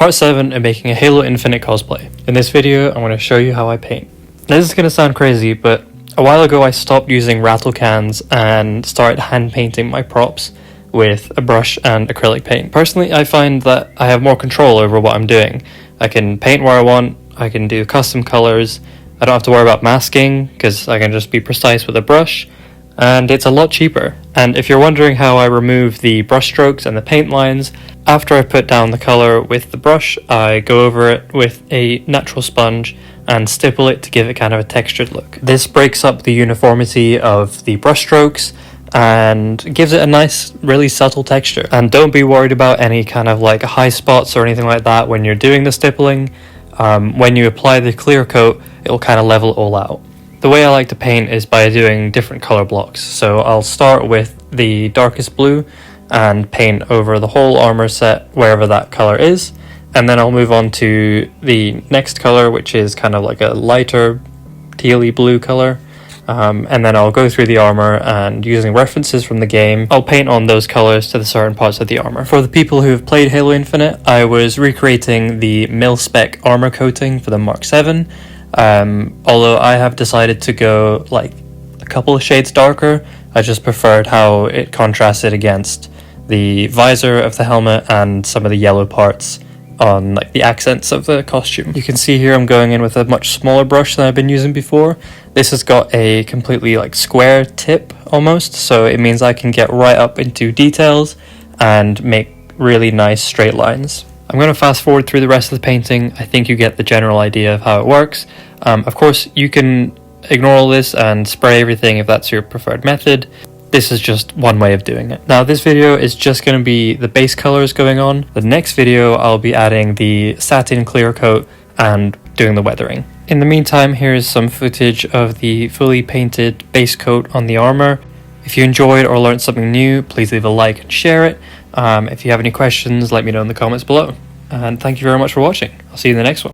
Part 7 of making a Halo Infinite cosplay. In this video, I'm going to show you how I paint. Now, this is going to sound crazy, but a while ago I stopped using rattle cans and started hand painting my props with a brush and acrylic paint. Personally, I find that I have more control over what I'm doing. I can paint where I want, I can do custom colors, I don't have to worry about masking because I can just be precise with a brush, and it's a lot cheaper. And if you're wondering how I remove the brush strokes and the paint lines, after I put down the color with the brush, I go over it with a natural sponge and stipple it to give it kind of a textured look. This breaks up the uniformity of the brush strokes and gives it a nice, really subtle texture. And don't be worried about any kind of like high spots or anything like that when you're doing the stippling. When you apply the clear coat, it'll kind of level it all out. The way I like to paint is by doing different color blocks. So I'll start with the darkest blue and paint over the whole armor set wherever that color is, and then I'll move on to the next color, which is kind of like a lighter tealy blue color, and then I'll go through the armor and using references from the game, I'll paint on those colors to the certain parts of the armor. For the people who have played Halo Infinite, I was recreating the mil-spec armor coating for the Mark 7, although I have decided to go like a couple of shades darker. I just preferred how it contrasted against the visor of the helmet and some of the yellow parts on like the accents of the costume. You can see here I'm going in with a much smaller brush than I've been using before. This has got a completely like square tip almost, so it means I can get right up into details and make really nice straight lines. I'm going to fast forward through the rest of the painting. I think you get the general idea of how it works. Of course, you can ignore all this and spray everything if that's your preferred method. This is just one way of doing it. Now, this video is just going to be the base colors going on. The next video, I'll be adding the satin clear coat and doing the weathering. In the meantime, here's some footage of the fully painted base coat on the armor. If you enjoyed or learned something new, please leave a like and share it. If you have any questions, let me know in the comments below. And thank you very much for watching. I'll see you in the next one.